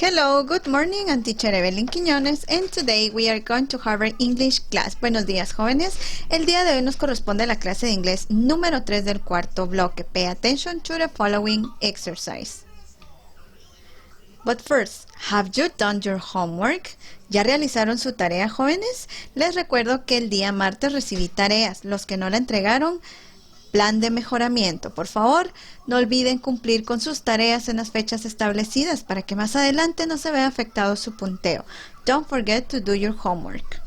Hello, good morning, I'm teacher Evelyn Quiñones, and today we are going to have our English class. Buenos días, jóvenes. El día de hoy nos corresponde la clase de inglés número 3 del cuarto bloque. Pay attention to the following exercise. But first, have you done your homework? ¿Ya realizaron su tarea, jóvenes? Les recuerdo que el día martes recibí tareas. Los que no la entregaron, plan de mejoramiento. Por favor, no olviden cumplir con sus tareas en las fechas establecidas para que más adelante no se vea afectado su punteo. Don't forget to do your homework.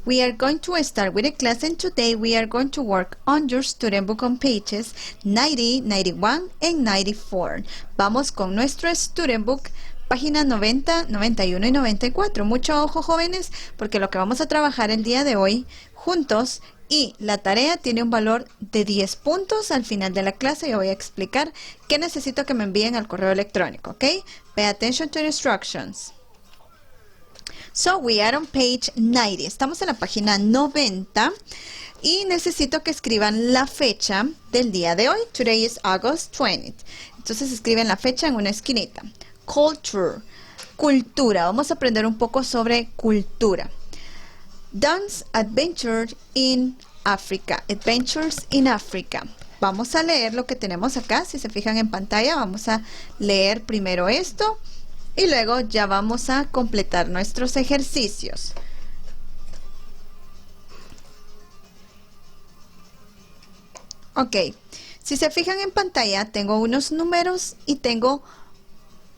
We are going to start with a class, and today we are going to work on your student book on pages 90, 91, and 94. Vamos con nuestro student book, páginas 90, 91 y 94. Mucho ojo, jóvenes, porque lo que vamos a trabajar el día de hoy juntos, y la tarea tiene un valor de 10 puntos. Al final de la clase yo voy a explicar qué necesito que me envíen al correo electrónico, ¿ok? Pay attention to the instructions. So we are on page 90. Estamos en la página 90 y necesito que escriban la fecha del día de hoy. Today is August 20th. Entonces escriben la fecha en una esquinita. Culture, cultura. Vamos a aprender un poco sobre cultura. Dance Adventure in Africa. Adventures in Africa. Vamos a leer lo que tenemos acá. Si se fijan en pantalla, vamos a leer primero esto y luego ya vamos a completar nuestros ejercicios. Ok. Si se fijan en pantalla, tengo unos números y tengo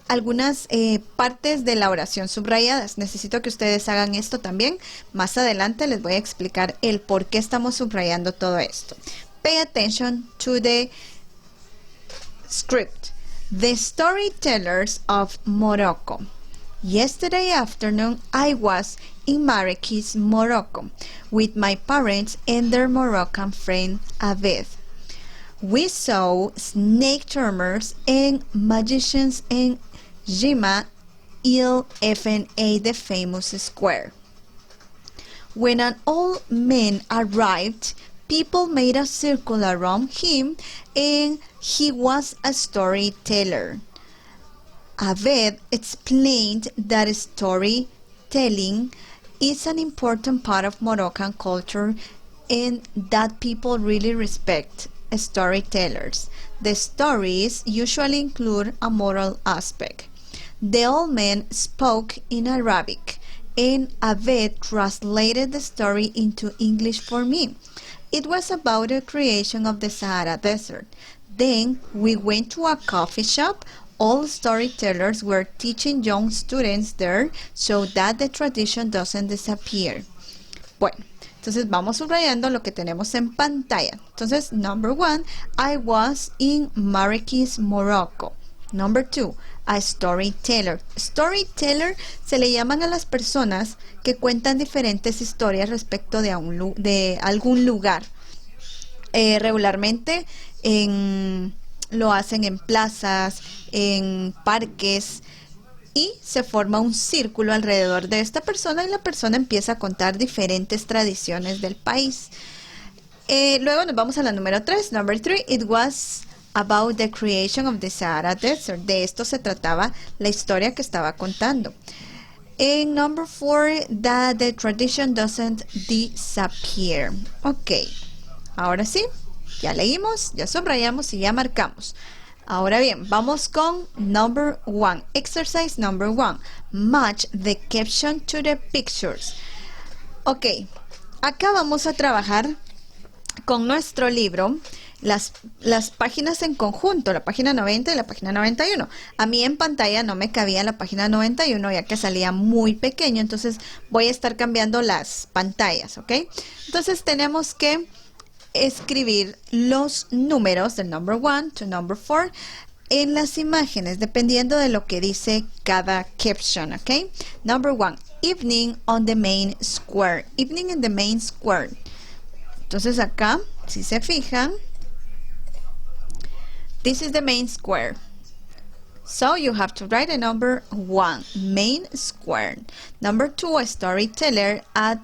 algunas partes de la oración subrayadas. Necesito que ustedes hagan esto también. Más adelante les voy a explicar el por qué estamos subrayando todo esto. Pay attention to the script. The Storytellers of Morocco. Yesterday afternoon, I was in Marrakech, Morocco, with my parents and their Moroccan friend Abed. We saw snake charmers and magicians in Jima Il FNA, the famous square. When an old man arrived, people made a circle around him, and he was a storyteller. Abed explained that storytelling is an important part of Moroccan culture and that people really respect storytellers. The stories usually include a moral aspect. The old man spoke in Arabic, and Abed translated the story into English for me. It was about the creation of the Sahara Desert. Then we went to a coffee shop. All storytellers were teaching young students there so that the tradition doesn't disappear. Bueno, entonces vamos subrayando lo que tenemos en pantalla. Entonces, number 1, I was in Marrakech, Morocco. Number 2, a storyteller. Storyteller se le llaman a las personas que cuentan diferentes historias respecto de algún lugar. Regularmente lo hacen en plazas, en parques, y se forma un círculo alrededor de esta persona y la persona empieza a contar diferentes tradiciones del país. Luego nos vamos a la número 3. Number 3, it was about the creation of the Sahara Desert. De esto se trataba la historia que estaba contando. And number 4, that the tradition doesn't disappear. Ok, ahora sí, ya leímos, ya subrayamos y ya marcamos. Ahora bien, vamos con number 1. Exercise number 1. Match the caption to the pictures. Ok, acá vamos a trabajar con nuestro libro las páginas en conjunto, la página 90 y la página 91. A mí en pantalla no me cabía la página 91 ya que salía muy pequeño, entonces voy a estar cambiando las pantallas, ¿ok? Entonces tenemos que escribir los números del number 1 to number 4 en las imágenes, dependiendo de lo que dice cada caption, ¿ok? Number 1, evening on the main square. Evening in the main square. Entonces acá, si se fijan, this is the main square. So you have to write a number 1, main square. Number 2, a storyteller at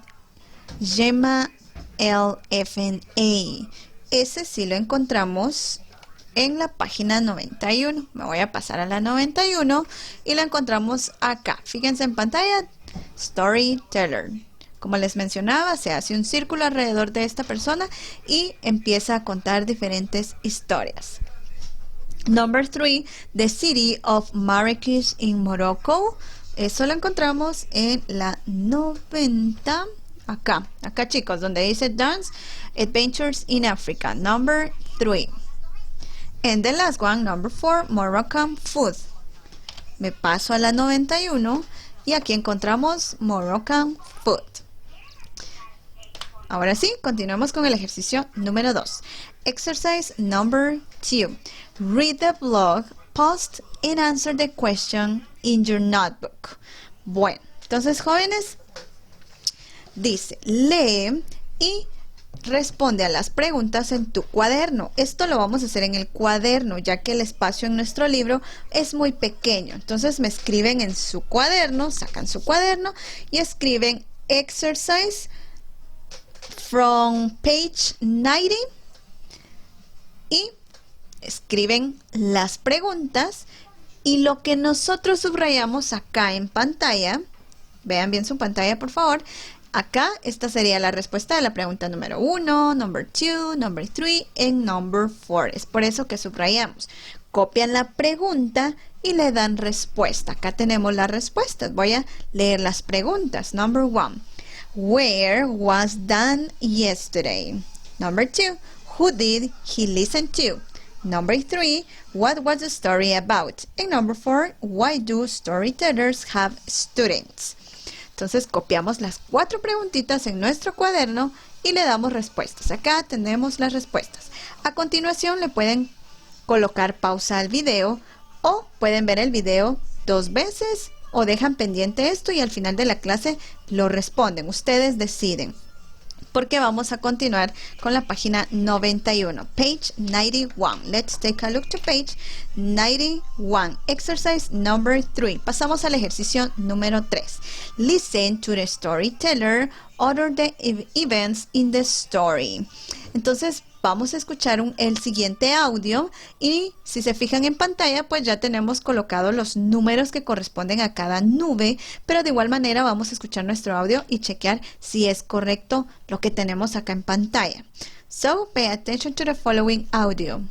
Jema LFNA. Ese sí lo encontramos en la página 91. Me voy a pasar a la 91 y la encontramos acá. Fíjense en pantalla, Storyteller. Como les mencionaba, se hace un círculo alrededor de esta persona y empieza a contar diferentes historias. Number 3, The City of Marrakech in Morocco. Eso lo encontramos en la 90. Acá chicos, donde dice Dance Adventures in Africa. Number 3. And the last one, number 4, Moroccan Food. Me paso a la 91 y aquí encontramos Moroccan Food. Ahora sí, continuemos con el ejercicio número 2. Exercise number 2. Read the blog post and answer the question in your notebook. Bueno, entonces jóvenes, dice, lee y responde a las preguntas en tu cuaderno. Esto lo vamos a hacer en el cuaderno, ya que el espacio en nuestro libro es muy pequeño. Entonces me escriben en su cuaderno, sacan su cuaderno y escriben exercise from page 90 y escriben las preguntas y lo que nosotros subrayamos acá en pantalla. Vean bien su pantalla, por favor. Acá, esta sería la respuesta de la pregunta número 1, number 2, number 3 y number 4. Es por eso que subrayamos. Copian la pregunta y le dan respuesta. Acá tenemos las respuestas. Voy a leer las preguntas. Number 1. Where was Dan yesterday? Number 2. Who did he listen to? Number 3. What was the story about? And number 4. Why do storytellers have students? Entonces copiamos las 4 preguntitas en nuestro cuaderno y le damos respuestas. Acá tenemos las respuestas. A continuación le pueden colocar pausa al video o pueden ver el video 2 veces o dejan pendiente esto y al final de la clase lo responden. Ustedes deciden. Porque vamos a continuar con la página 91, page 91. Let's take a look to page 91, exercise number 3. Pasamos al ejercicio número 3. Listen to the storyteller, order the events in the story. Entonces vamos a escuchar el siguiente audio y si se fijan en pantalla pues ya tenemos colocados los números que corresponden a cada nube, pero de igual manera vamos a escuchar nuestro audio y chequear si es correcto lo que tenemos acá en pantalla. So pay attention to the following audio.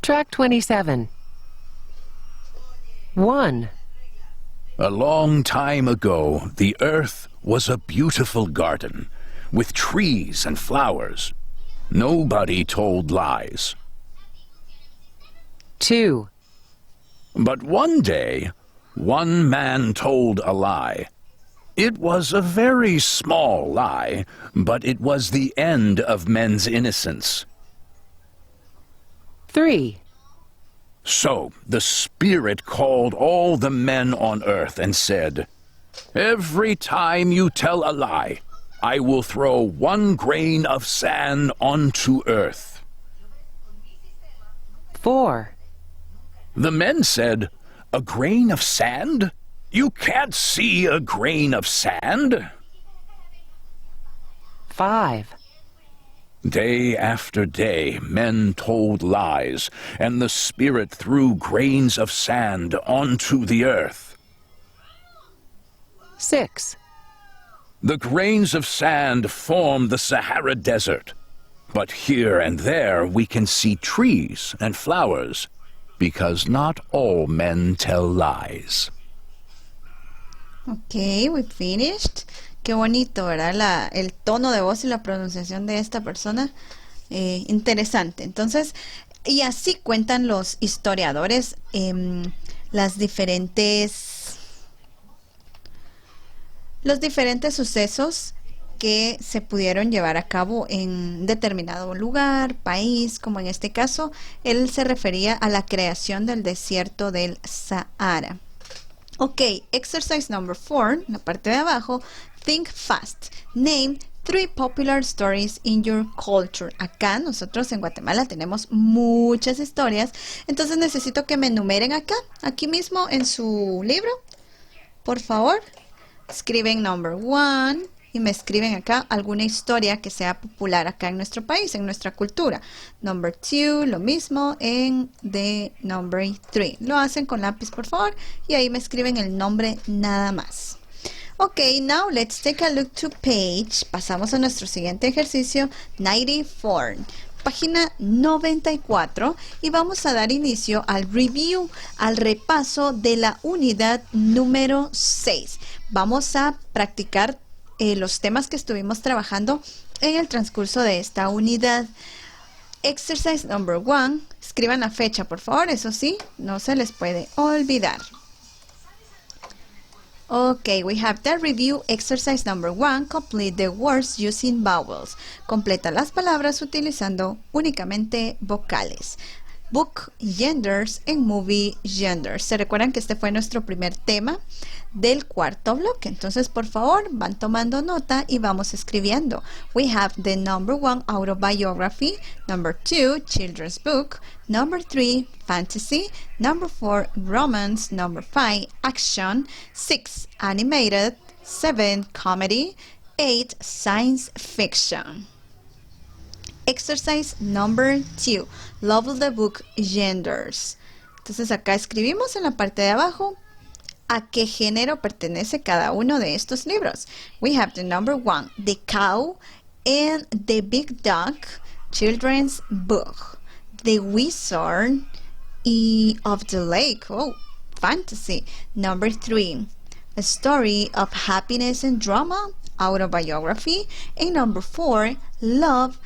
Track 27. 1. A long time ago, the earth was a beautiful garden with trees and flowers. Nobody told lies. 2. But one day, one man told a lie. It was a very small lie, but it was the end of men's innocence. 3. So the Spirit called all the men on earth and said, "Every time you tell a lie, I will throw 1 grain of sand onto earth." 4. The men said, "A grain of sand? You can't see a grain of sand." 5. Day after day, men told lies, and the Spirit threw grains of sand onto the earth. 6. The grains of sand formed the Sahara Desert. But here and there we can see trees and flowers, because not all men tell lies. Ok, we finished. Qué bonito, ¿verdad? El tono de voz y la pronunciación de esta persona. Interesante. Entonces, y así cuentan los historiadores los diferentes sucesos que se pudieron llevar a cabo en determinado lugar, país, como en este caso, él se refería a la creación del desierto del Sahara. Ok, exercise number 4, la parte de abajo, think fast. Name 3 popular stories in your culture. Acá nosotros en Guatemala tenemos muchas historias, entonces necesito que me enumeren acá, aquí mismo en su libro. Por favor, escriben number 1, y me escriben acá alguna historia que sea popular acá en nuestro país, en nuestra cultura. Number 2, lo mismo en the number 3. Lo hacen con lápiz, por favor, y ahí me escriben el nombre nada más. Ok, now let's take a look to page. Pasamos a nuestro siguiente ejercicio, 94. Página 94 y vamos a dar inicio al review, al repaso de la unidad número 6. Vamos a practicar los temas que estuvimos trabajando en el transcurso de esta unidad. Exercise number 1. Escriban la fecha, por favor, eso sí, no se les puede olvidar. Okay, we have the review exercise number 1. Complete the words using vowels. Completa las palabras utilizando únicamente vocales. Book genders and movie genders. Se recuerdan que este fue nuestro primer tema del cuarto bloque. Entonces, por favor, van tomando nota y vamos escribiendo. We have the number 1 autobiography, number 2 children's book, number 3 fantasy, number 4 romance, number 5 action, 6 animated, 7 comedy, 8 science fiction. Exercise number 2. Label the book genders. Entonces acá escribimos en la parte de abajo a qué género pertenece cada uno de estos libros. We have the number 1, The Cow and the Big Dog, children's book. The Wizard of the Lake, oh, fantasy. Number 3, A Story of Happiness and Drama, autobiography. And number 4, Love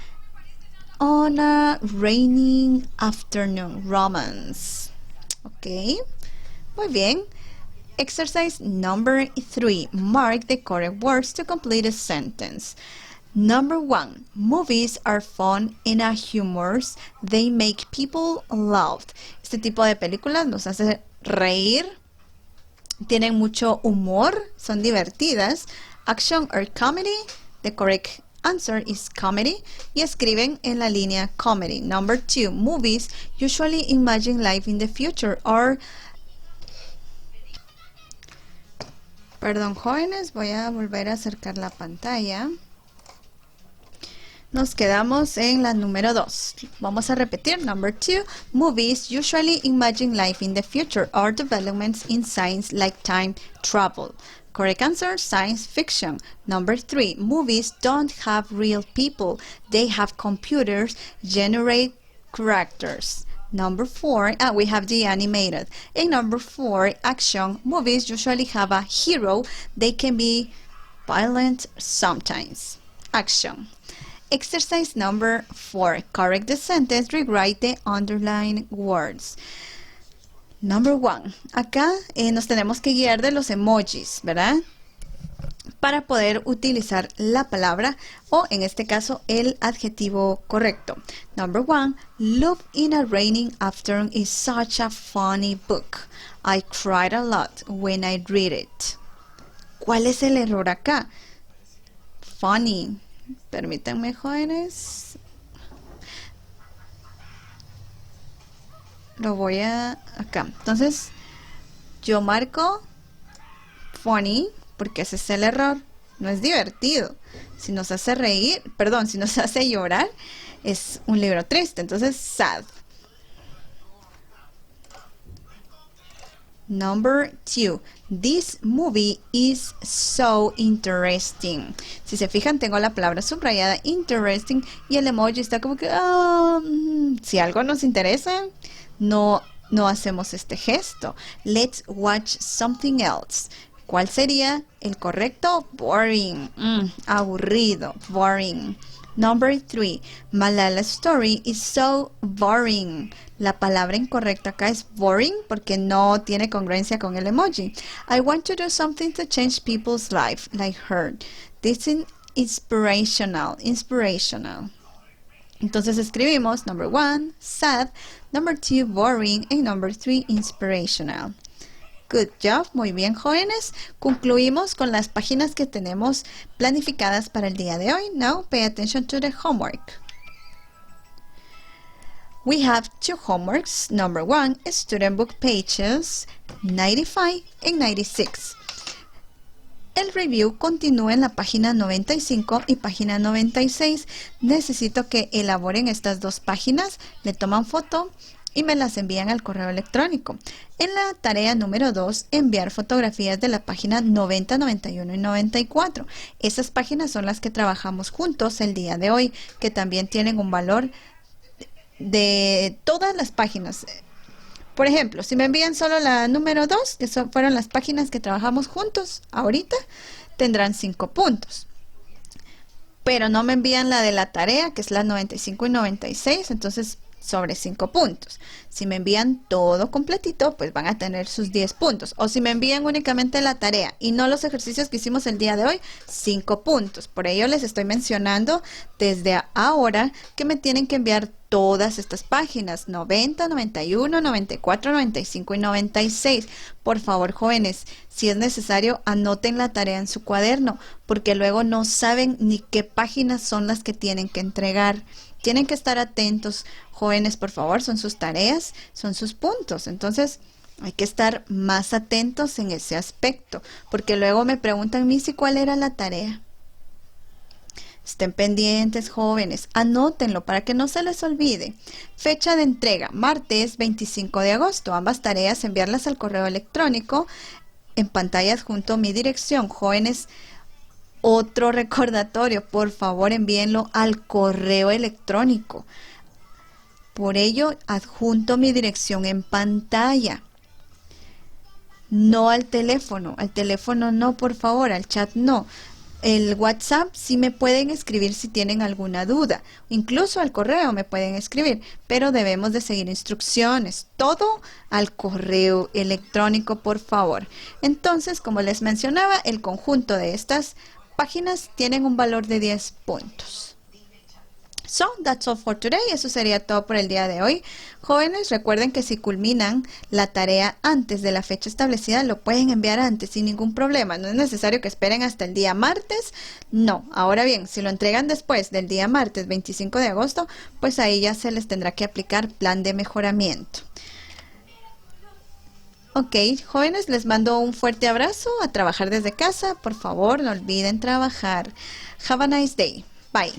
on a Rainy Afternoon, romance. Ok, muy bien. Exercise number 3. Mark the correct words to complete a sentence. Number 1. Movies are fun and are humorous. They make people laugh. Este tipo de películas nos hace reír. Tienen mucho humor. Son divertidas. Action or comedy. The correct answer is comedy. Y escriben en la línea comedy. Number 2. Movies usually imagine life in the future or... Perdón, jóvenes, voy a volver a acercar la pantalla. Nos quedamos en la número 2. Vamos a repetir. Number 2. Movies usually imagine life in the future or developments in science like time travel. Correct answer, science fiction. Number 3. Movies don't have real people. They have computers generate characters. Number 4, we have the animated. And number 4, action. Movies usually have a hero. They can be violent sometimes. Action. Exercise number 4. Correct the sentence. Rewrite the underlined words. Number 1. Acá nos tenemos que guiar de los emojis, ¿verdad? Para poder utilizar la palabra o en este caso el adjetivo correcto. Number 1. Love in a Rainy Afternoon is such a funny book. I cried a lot when I read it. ¿Cuál es el error acá? Funny. Permítanme, jóvenes. Lo voy a acá. Entonces, yo marco funny porque ese es el error. No es divertido. Si nos hace reír, perdón, si nos hace llorar, es un libro triste. Entonces, sad. Number 2. This movie is so interesting. Si se fijan, tengo la palabra subrayada interesting y el emoji está como que si algo nos interesa, no hacemos este gesto. Let's watch something else. ¿Cuál sería el correcto? Boring. Aburrido. Boring. Number 3. Malala's story is so boring. La palabra incorrecta acá es boring porque no tiene congruencia con el emoji. I want to do something to change people's life, like her. This is inspirational. Inspirational. Entonces escribimos number 1, sad, number 2, boring, and number 3, inspirational. Good job, muy bien, jóvenes. Concluimos con las páginas que tenemos planificadas para el día de hoy. Now pay attention to the homework. We have 2 homeworks. Number 1, student book pages 95 and 96. el review continúa en la página 95 y página 96. Necesito que elaboren estas dos páginas, le toman foto y me las envían al correo electrónico. En la tarea número 2, enviar fotografías de la página 90, 91 y 94. Esas páginas son las que trabajamos juntos el día de hoy, que también tienen un valor de todas las páginas. Por ejemplo, si me envían solo la número 2, que fueron las páginas que trabajamos juntos ahorita, tendrán 5 puntos. Pero no me envían la de la tarea, que es la 95 y 96, entonces sobre 5 puntos. Si me envían todo completito, pues van a tener sus 10 puntos. O si me envían únicamente la tarea y no los ejercicios que hicimos el día de hoy, 5 puntos. Por ello les estoy mencionando desde ahora que me tienen que enviar todas estas páginas, 90, 91, 94, 95 y 96. Por favor, jóvenes, si es necesario, anoten la tarea en su cuaderno, porque luego no saben ni qué páginas son las que tienen que entregar. Tienen que estar atentos, jóvenes, por favor, son sus tareas, son sus puntos. Entonces, hay que estar más atentos en ese aspecto, porque luego me preguntan, Missy, ¿cuál era la tarea? Estén pendientes, jóvenes, anótenlo para que no se les olvide. Fecha de entrega, martes 25 de agosto. Ambas tareas enviarlas al correo electrónico. En pantalla adjunto mi dirección, jóvenes. Otro recordatorio, por favor envíenlo al correo electrónico. Por ello, adjunto mi dirección en pantalla. No al teléfono no, por favor, al chat no. El WhatsApp sí me pueden escribir si tienen alguna duda. Incluso al correo me pueden escribir, pero debemos de seguir instrucciones. Todo al correo electrónico, por favor. Entonces, como les mencionaba, el conjunto de estas páginas tienen un valor de 10 puntos. So, that's all for today. Eso sería todo por el día de hoy. Jóvenes, recuerden que si culminan la tarea antes de la fecha establecida, lo pueden enviar antes sin ningún problema. No es necesario que esperen hasta el día martes. No. Ahora bien, si lo entregan después del día martes 25 de agosto, pues ahí ya se les tendrá que aplicar plan de mejoramiento. Ok, jóvenes, les mando un fuerte abrazo. A trabajar desde casa. Por favor, no olviden trabajar. Have a nice day. Bye.